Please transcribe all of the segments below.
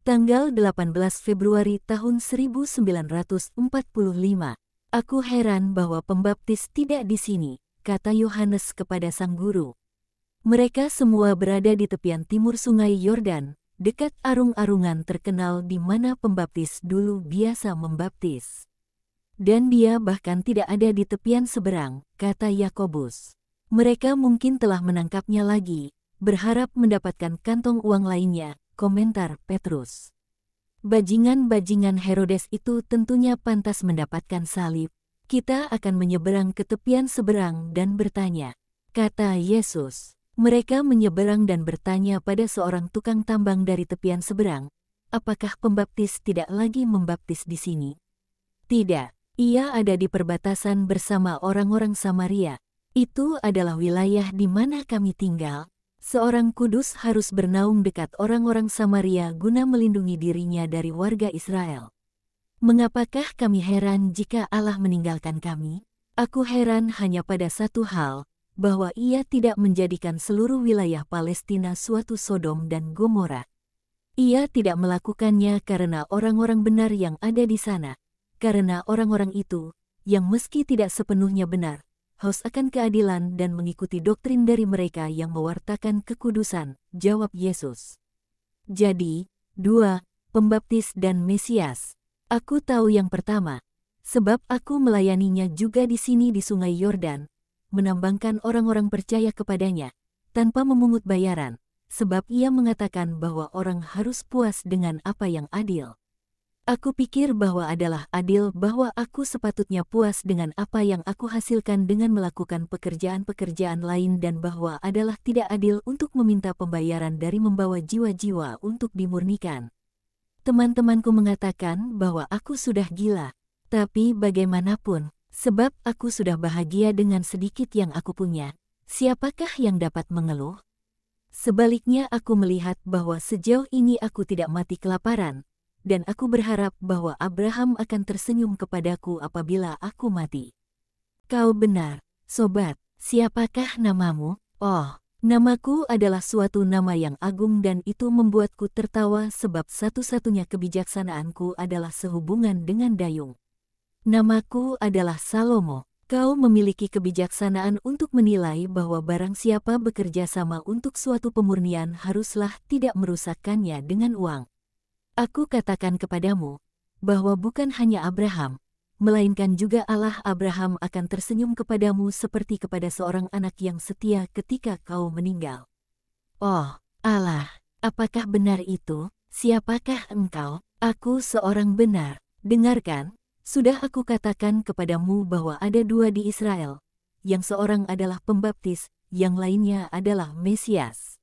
Tanggal 18 Februari tahun 1945. Aku heran bahwa pembaptis tidak di sini, kata Yohanes kepada sang guru. Mereka semua berada di tepian timur sungai Yordan, dekat arung-arungan terkenal di mana pembaptis dulu biasa membaptis. Dan dia bahkan tidak ada di tepian seberang, kata Yakobus. Mereka mungkin telah menangkapnya lagi, berharap mendapatkan kantong uang lainnya, komentar Petrus. Bajingan-bajingan Herodes itu tentunya pantas mendapatkan salib. Kita akan menyeberang ke tepian seberang dan bertanya, kata Yesus. Mereka menyeberang dan bertanya pada seorang tukang tambang dari tepian seberang, apakah pembaptis tidak lagi membaptis di sini? Tidak, ia ada di perbatasan bersama orang-orang Samaria. Itu adalah wilayah di mana kami tinggal. Seorang kudus harus bernaung dekat orang-orang Samaria guna melindungi dirinya dari warga Israel. Mengapakah kami heran jika Allah meninggalkan kami? Aku heran hanya pada satu hal, bahwa ia tidak menjadikan seluruh wilayah Palestina suatu Sodom dan Gomora. Ia tidak melakukannya karena orang-orang benar yang ada di sana, karena orang-orang itu, yang meski tidak sepenuhnya benar, haus akan keadilan dan mengikuti doktrin dari mereka yang mewartakan kekudusan, jawab Yesus. Jadi, 2. Pembaptis dan Mesias. Aku tahu yang pertama, sebab aku melayaninya juga di sini di sungai Yordan, menambangkan orang-orang percaya kepadanya, tanpa memungut bayaran, sebab ia mengatakan bahwa orang harus puas dengan apa yang adil. Aku pikir bahwa adalah adil bahwa aku sepatutnya puas dengan apa yang aku hasilkan dengan melakukan pekerjaan-pekerjaan lain dan bahwa adalah tidak adil untuk meminta pembayaran dari membawa jiwa-jiwa untuk dimurnikan. Teman-temanku mengatakan bahwa aku sudah gila, tapi bagaimanapun, sebab aku sudah bahagia dengan sedikit yang aku punya, siapakah yang dapat mengeluh? Sebaliknya aku melihat bahwa sejauh ini aku tidak mati kelaparan, dan aku berharap bahwa Abraham akan tersenyum kepadaku apabila aku mati. Kau benar, sobat, siapakah namamu? Oh, namaku adalah suatu nama yang agung dan itu membuatku tertawa sebab satu-satunya kebijaksanaanku adalah sehubungan dengan dayung. Namaku adalah Salomo. Kau memiliki kebijaksanaan untuk menilai bahwa barang siapa bekerja sama untuk suatu pemurnian haruslah tidak merusakkannya dengan uang. Aku katakan kepadamu, bahwa bukan hanya Abraham, melainkan juga Allah Abraham akan tersenyum kepadamu seperti kepada seorang anak yang setia ketika kau meninggal. Oh, Allah, apakah benar itu? Siapakah engkau? Aku seorang benar. Dengarkan. Sudah aku katakan kepadamu bahwa ada 2 di Israel, yang seorang adalah pembaptis, yang lainnya adalah Mesias.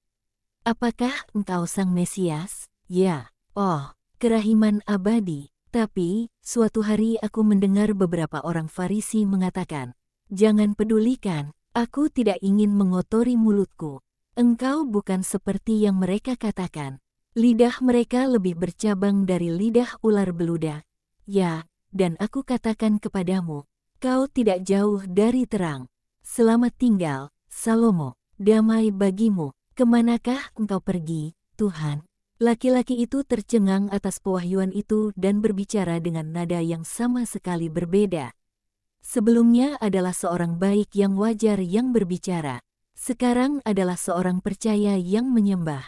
Apakah engkau sang Mesias? Ya, oh, kerahiman abadi. Tapi, suatu hari aku mendengar beberapa orang Farisi mengatakan, jangan pedulikan, aku tidak ingin mengotori mulutku. Engkau bukan seperti yang mereka katakan. Lidah mereka lebih bercabang dari lidah ular beludak. Ya, dan aku katakan kepadamu, kau tidak jauh dari terang. Selamat tinggal, Salomo, damai bagimu, kemanakah engkau pergi, Tuhan? Laki-laki itu tercengang atas pewahyuan itu dan berbicara dengan nada yang sama sekali berbeda. Sebelumnya adalah seorang baik yang wajar yang berbicara. Sekarang adalah seorang percaya yang menyembah.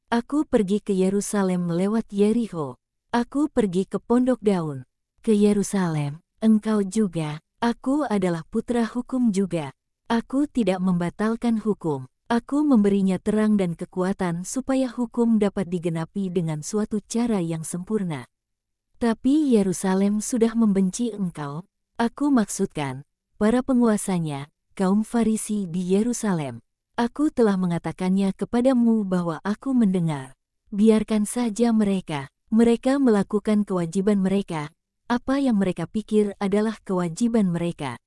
Aku pergi ke Yerusalem lewat Yerikho. Aku pergi ke Pondok Daun. Ke Yerusalem, engkau juga, aku adalah putra hukum juga. Aku tidak membatalkan hukum, aku memberinya terang dan kekuatan supaya hukum dapat digenapi dengan suatu cara yang sempurna. Tapi Yerusalem sudah membenci engkau, aku maksudkan, para penguasanya, kaum Farisi di Yerusalem. Aku telah mengatakannya kepadamu bahwa aku mendengar. Biarkan saja mereka melakukan kewajiban mereka. Apa yang mereka pikir adalah kewajiban mereka.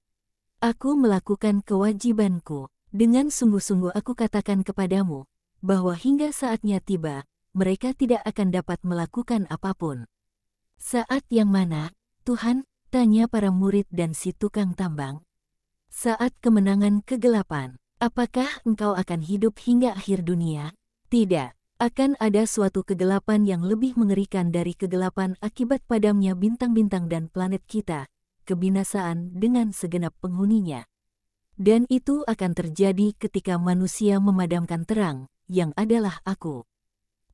Aku melakukan kewajibanku. Dengan sungguh-sungguh aku katakan kepadamu, bahwa hingga saatnya tiba, mereka tidak akan dapat melakukan apapun. Saat yang mana, Tuhan? Tanya para murid dan si tukang tambang. Saat kemenangan kegelapan, apakah engkau akan hidup hingga akhir dunia? Tidak, Akan ada suatu kegelapan yang lebih mengerikan dari kegelapan akibat padamnya bintang-bintang dan planet kita, kebinasaan dengan segenap penghuninya. Dan itu akan terjadi ketika manusia memadamkan terang, yang adalah aku.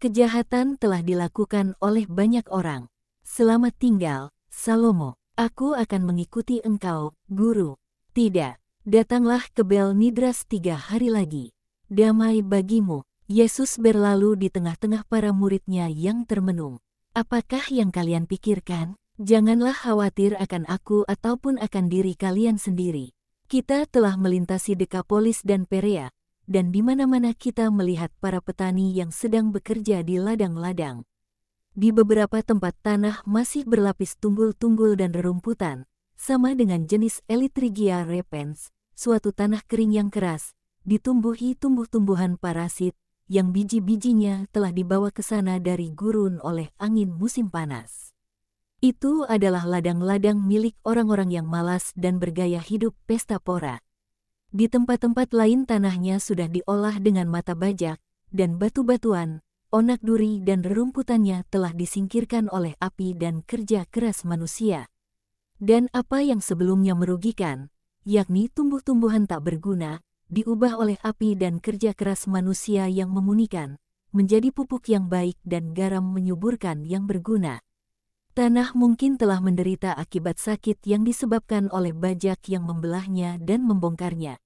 Kejahatan telah dilakukan oleh banyak orang. Selamat tinggal, Salomo. Aku akan mengikuti engkau, Guru. Tidak, datanglah ke Bel Nidras 3 hari lagi. Damai bagimu. Yesus berlalu di tengah-tengah para muridnya yang termenung. Apakah yang kalian pikirkan? Janganlah khawatir akan aku ataupun akan diri kalian sendiri. Kita telah melintasi Dekapolis dan Perea, dan di mana-mana kita melihat para petani yang sedang bekerja di ladang-ladang. Di beberapa tempat tanah masih berlapis tunggul-tunggul dan rerumputan, sama dengan jenis Elytrigia repens, suatu tanah kering yang keras, ditumbuhi tumbuh-tumbuhan parasit, yang biji-bijinya telah dibawa ke sana dari gurun oleh angin musim panas. Itu adalah ladang-ladang milik orang-orang yang malas dan bergaya hidup pesta pora. Di tempat-tempat lain tanahnya sudah diolah dengan mata bajak, dan batu-batuan, onak duri dan rerumputannya telah disingkirkan oleh api dan kerja keras manusia. Dan apa yang sebelumnya merugikan, yakni tumbuh-tumbuhan tak berguna, diubah oleh api dan kerja keras manusia yang memunikan, menjadi pupuk yang baik dan garam menyuburkan yang berguna. Tanah mungkin telah menderita akibat sakit yang disebabkan oleh bajak yang membelahnya dan membongkarnya.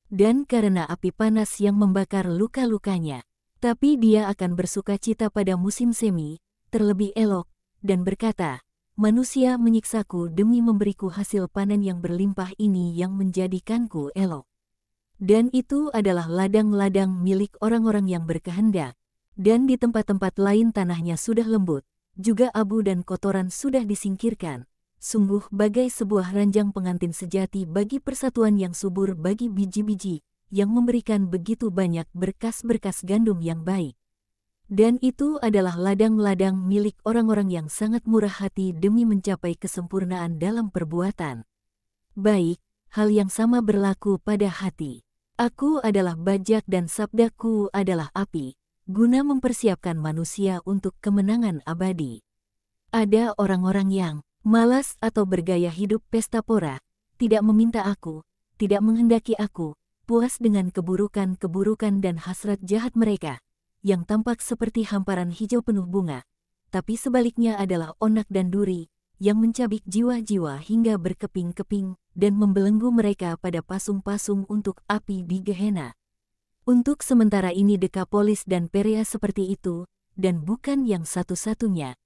Dan karena api panas yang membakar luka-lukanya. Tapi dia akan bersukacita pada musim semi, terlebih elok, dan berkata, manusia menyiksaku demi memberiku hasil panen yang berlimpah ini yang menjadikanku elok. Dan itu adalah ladang-ladang milik orang-orang yang berkehendak. Dan di tempat-tempat lain tanahnya sudah lembut, juga abu dan kotoran sudah disingkirkan. Sungguh bagai sebuah ranjang pengantin sejati bagi persatuan yang subur bagi biji-biji, yang memberikan begitu banyak berkas-berkas gandum yang baik. Dan itu adalah ladang-ladang milik orang-orang yang sangat murah hati demi mencapai kesempurnaan dalam perbuatan. Baik, hal yang sama berlaku pada hati. Aku adalah bajak dan sabdaku adalah api, guna mempersiapkan manusia untuk kemenangan abadi. Ada orang-orang yang malas atau bergaya hidup pesta pora, tidak meminta aku, tidak menghendaki aku, puas dengan keburukan-keburukan dan hasrat jahat mereka, yang tampak seperti hamparan hijau penuh bunga, tapi sebaliknya adalah onak dan duri, yang mencabik jiwa-jiwa hingga berkeping-keping, dan membelenggu mereka pada pasung-pasung untuk api di Gehenna. Untuk sementara ini Dekapolis dan Perea seperti itu, dan bukan yang satu-satunya.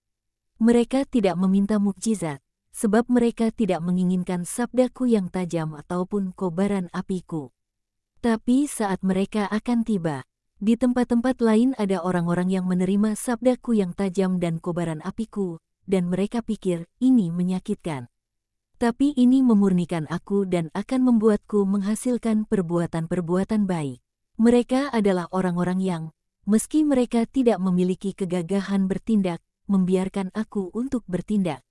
Mereka tidak meminta mukjizat, sebab mereka tidak menginginkan sabdaku yang tajam ataupun kobaran apiku. Tapi saat mereka akan tiba, di tempat-tempat lain ada orang-orang yang menerima sabdaku yang tajam dan kobaran apiku, dan mereka pikir ini menyakitkan. Tapi ini memurnikan aku dan akan membuatku menghasilkan perbuatan-perbuatan baik. Mereka adalah orang-orang yang, meski mereka tidak memiliki kegagahan bertindak, membiarkan aku untuk bertindak.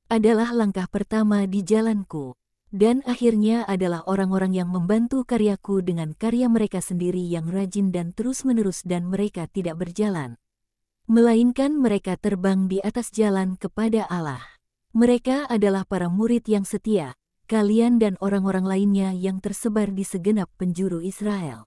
Adalah langkah pertama di jalanku. Dan akhirnya adalah orang-orang yang membantu karyaku dengan karya mereka sendiri yang rajin dan terus-menerus dan mereka tidak berjalan. Melainkan mereka terbang di atas jalan kepada Allah. Mereka adalah para murid yang setia, kalian dan orang-orang lainnya yang tersebar di segenap penjuru Israel.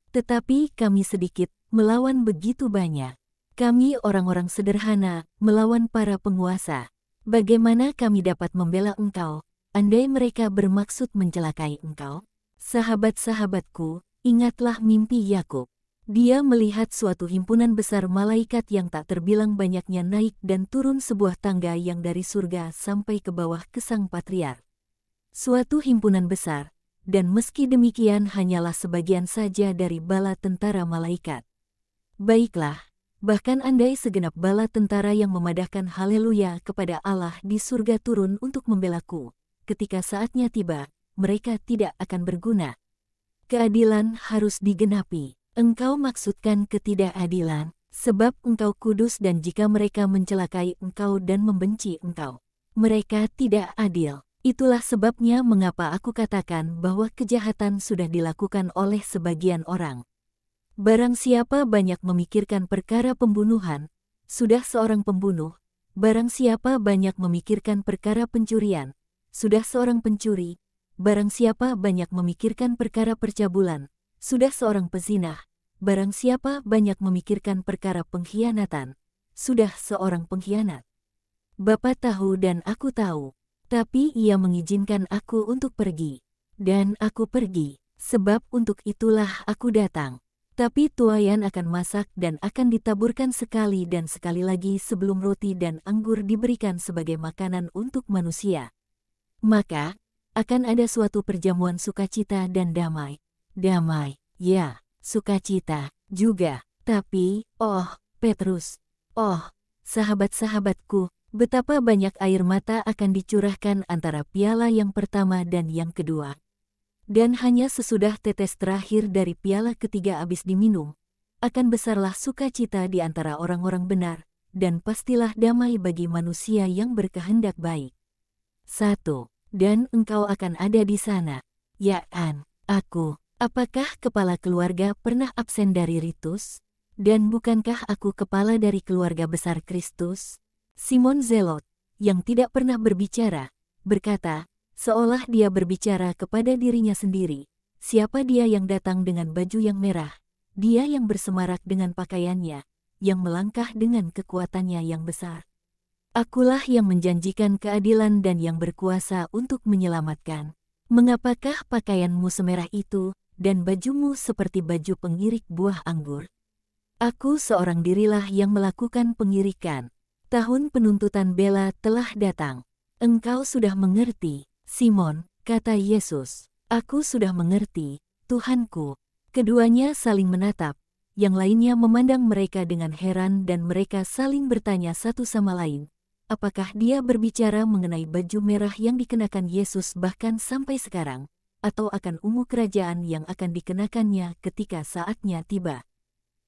Tetapi kami sedikit, melawan begitu banyak. Kami orang-orang sederhana, melawan para penguasa. Bagaimana kami dapat membela engkau, andai mereka bermaksud mencelakai engkau? Sahabat-sahabatku, ingatlah mimpi Yakub. Dia melihat suatu himpunan besar malaikat yang tak terbilang banyaknya naik dan turun sebuah tangga yang dari surga sampai ke bawah ke sang patriark. Suatu himpunan besar, dan meski demikian hanyalah sebagian saja dari bala tentara malaikat. Baiklah, bahkan andai segenap bala tentara yang memadahkan haleluya kepada Allah di surga turun untuk membelaku, ketika saatnya tiba, mereka tidak akan berguna. Keadilan harus digenapi. Engkau maksudkan ketidakadilan, sebab engkau kudus dan jika mereka mencelakai engkau dan membenci engkau, mereka tidak adil. Itulah sebabnya mengapa aku katakan bahwa kejahatan sudah dilakukan oleh sebagian orang. Barang siapa banyak memikirkan perkara pembunuhan, sudah seorang pembunuh. Barang siapa banyak memikirkan perkara pencurian, sudah seorang pencuri. Barang siapa banyak memikirkan perkara percabulan, sudah seorang pezinah. Barang siapa banyak memikirkan perkara pengkhianatan, sudah seorang pengkhianat. Bapa tahu dan aku tahu, tapi ia mengizinkan aku untuk pergi. Dan aku pergi, sebab untuk itulah aku datang. Tapi tuayan akan masak dan akan ditaburkan sekali dan sekali lagi sebelum roti dan anggur diberikan sebagai makanan untuk manusia. Maka, akan ada suatu perjamuan sukacita dan damai. Damai, ya, sukacita juga. Tapi, oh, Petrus, oh, sahabat-sahabatku, betapa banyak air mata akan dicurahkan antara piala yang pertama dan yang kedua. Dan hanya sesudah tetes terakhir dari piala ketiga habis diminum, akan besarlah sukacita di antara orang-orang benar, dan pastilah damai bagi manusia yang berkehendak baik. 1. Dan engkau akan ada di sana. Ya, aku. Apakah kepala keluarga pernah absen dari ritus? Dan bukankah aku kepala dari keluarga besar Kristus? Simon Zelot, yang tidak pernah berbicara, berkata, seolah dia berbicara kepada dirinya sendiri. Siapa dia yang datang dengan baju yang merah? Dia yang bersemarak dengan pakaiannya, yang melangkah dengan kekuatannya yang besar. Akulah yang menjanjikan keadilan dan yang berkuasa untuk menyelamatkan. Mengapakah pakaianmu semerah itu, dan bajumu seperti baju pengirik buah anggur? Aku seorang dirilah yang melakukan pengirikan. Tahun penuntutan bela telah datang. Engkau sudah mengerti, Simon, kata Yesus. Aku sudah mengerti, Tuhanku. Keduanya saling menatap, yang lainnya memandang mereka dengan heran dan mereka saling bertanya satu sama lain. Apakah dia berbicara mengenai baju merah yang dikenakan Yesus bahkan sampai sekarang, atau akan ungu kerajaan yang akan dikenakannya ketika saatnya tiba?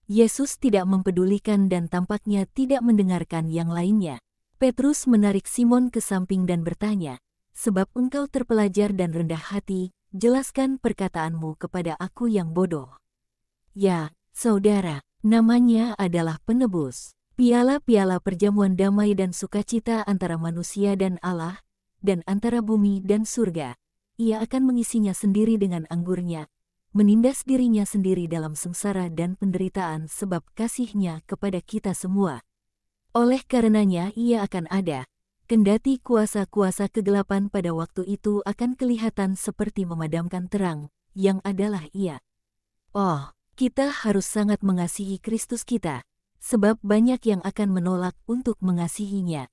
Yesus tidak mempedulikan dan tampaknya tidak mendengarkan yang lainnya. Petrus menarik Simon ke samping dan bertanya, sebab engkau terpelajar dan rendah hati, jelaskan perkataanmu kepada aku yang bodoh. Ya, saudara, namanya adalah penebus. Piala-piala perjamuan damai dan sukacita antara manusia dan Allah, dan antara bumi dan surga. Ia akan mengisinya sendiri dengan anggurnya, menindas dirinya sendiri dalam sengsara dan penderitaan sebab kasihnya kepada kita semua. Oleh karenanya ia akan ada, kendati kuasa-kuasa kegelapan pada waktu itu akan kelihatan seperti memadamkan terang, yang adalah ia. Oh, kita harus sangat mengasihi Kristus kita, sebab banyak yang akan menolak untuk mengasihinya.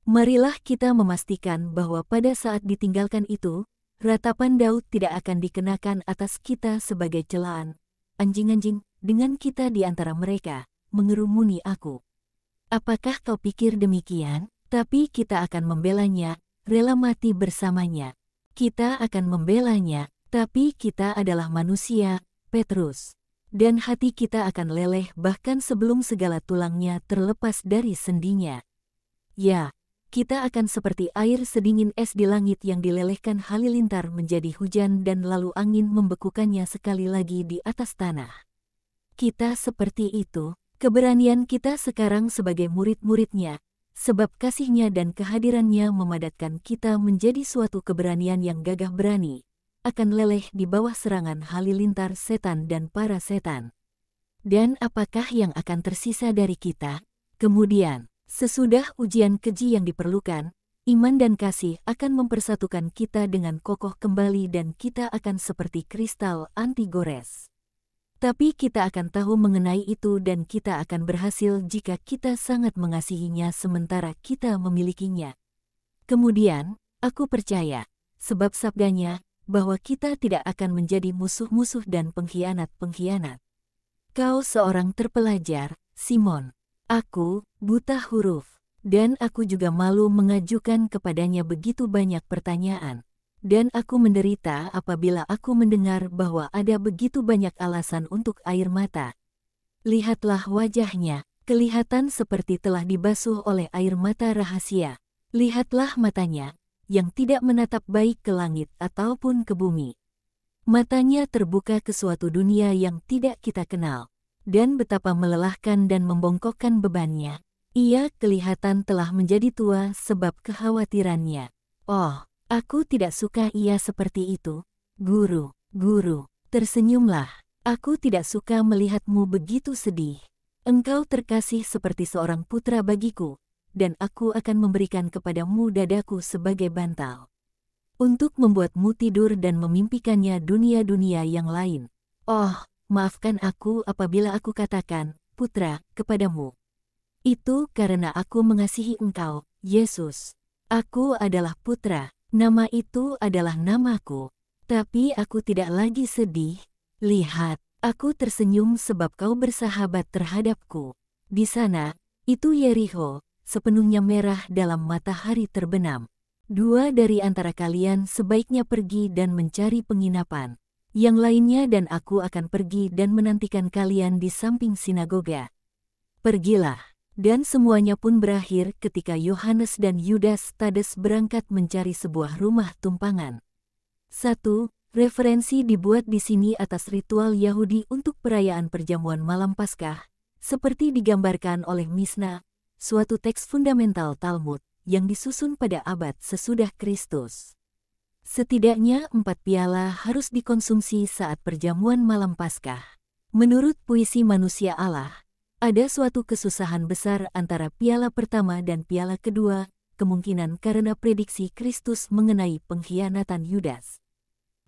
Marilah kita memastikan bahwa pada saat ditinggalkan itu, ratapan Daud tidak akan dikenakan atas kita sebagai celaan. Anjing-anjing, dengan kita di antara mereka, mengerumuni aku. Apakah kau pikir demikian? Tapi kita akan membelanya, rela mati bersamanya. Kita akan membelanya, tapi kita adalah manusia, Petrus. Dan hati kita akan leleh bahkan sebelum segala tulangnya terlepas dari sendinya. Ya, kita akan seperti air sedingin es di langit yang dilelehkan halilintar menjadi hujan dan lalu angin membekukannya sekali lagi di atas tanah. Kita seperti itu, keberanian kita sekarang sebagai murid-muridnya, sebab kasihnya dan kehadirannya memadatkan kita menjadi suatu keberanian yang gagah berani, akan leleh di bawah serangan halilintar setan dan para setan. Dan apakah yang akan tersisa dari kita? Kemudian, sesudah ujian keji yang diperlukan, iman dan kasih akan mempersatukan kita dengan kokoh kembali dan kita akan seperti kristal anti gores. Tapi kita akan tahu mengenai itu dan kita akan berhasil jika kita sangat mengasihinya sementara kita memilikinya. Kemudian, aku percaya, sebab sabdanya, bahwa kita tidak akan menjadi musuh-musuh dan pengkhianat-pengkhianat. Kau seorang terpelajar, Simon. Aku, buta huruf, dan aku juga malu mengajukan kepadanya begitu banyak pertanyaan. Dan aku menderita apabila aku mendengar bahwa ada begitu banyak alasan untuk air mata. Lihatlah wajahnya, kelihatan seperti telah dibasuh oleh air mata rahasia. Lihatlah matanya, yang tidak menatap baik ke langit ataupun ke bumi. Matanya terbuka ke suatu dunia yang tidak kita kenal, dan betapa melelahkan dan membongkokkan bebannya. Ia kelihatan telah menjadi tua sebab kekhawatirannya. Oh, aku tidak suka ia seperti itu. Guru, guru, tersenyumlah. Aku tidak suka melihatmu begitu sedih. Engkau terkasih seperti seorang putra bagiku, dan aku akan memberikan kepadamu dadaku sebagai bantal, untuk membuatmu tidur dan memimpikannya dunia-dunia yang lain. Oh, maafkan aku apabila aku katakan, putra, kepadamu. Itu karena aku mengasihi engkau, Yesus. Aku adalah putra, nama itu adalah namaku. Tapi aku tidak lagi sedih. Lihat, aku tersenyum sebab kau bersahabat terhadapku. Di sana, itu Yeriho, sepenuhnya merah dalam matahari terbenam. Dua dari antara kalian sebaiknya pergi dan mencari penginapan. Yang lainnya dan aku akan pergi dan menantikan kalian di samping sinagoga. Pergilah. Dan semuanya pun berakhir ketika Yohanes dan Yudas Tades berangkat mencari sebuah rumah tumpangan. 1. Referensi dibuat di sini atas ritual Yahudi untuk perayaan perjamuan malam Paskah, seperti digambarkan oleh Misna, suatu teks fundamental Talmud, yang disusun pada abad sesudah Kristus. Setidaknya 4 piala harus dikonsumsi saat perjamuan malam Paskah. Menurut puisi manusia Allah, ada suatu kesusahan besar antara piala pertama dan piala kedua, kemungkinan karena prediksi Kristus mengenai pengkhianatan Yudas.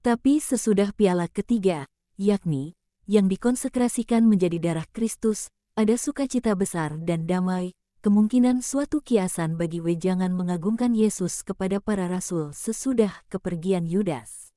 Tapi sesudah piala ketiga, yakni, yang dikonsekrasikan menjadi darah Kristus, ada sukacita besar dan damai, kemungkinan suatu kiasan bagi wejangan mengagungkan Yesus kepada para rasul sesudah kepergian Yudas.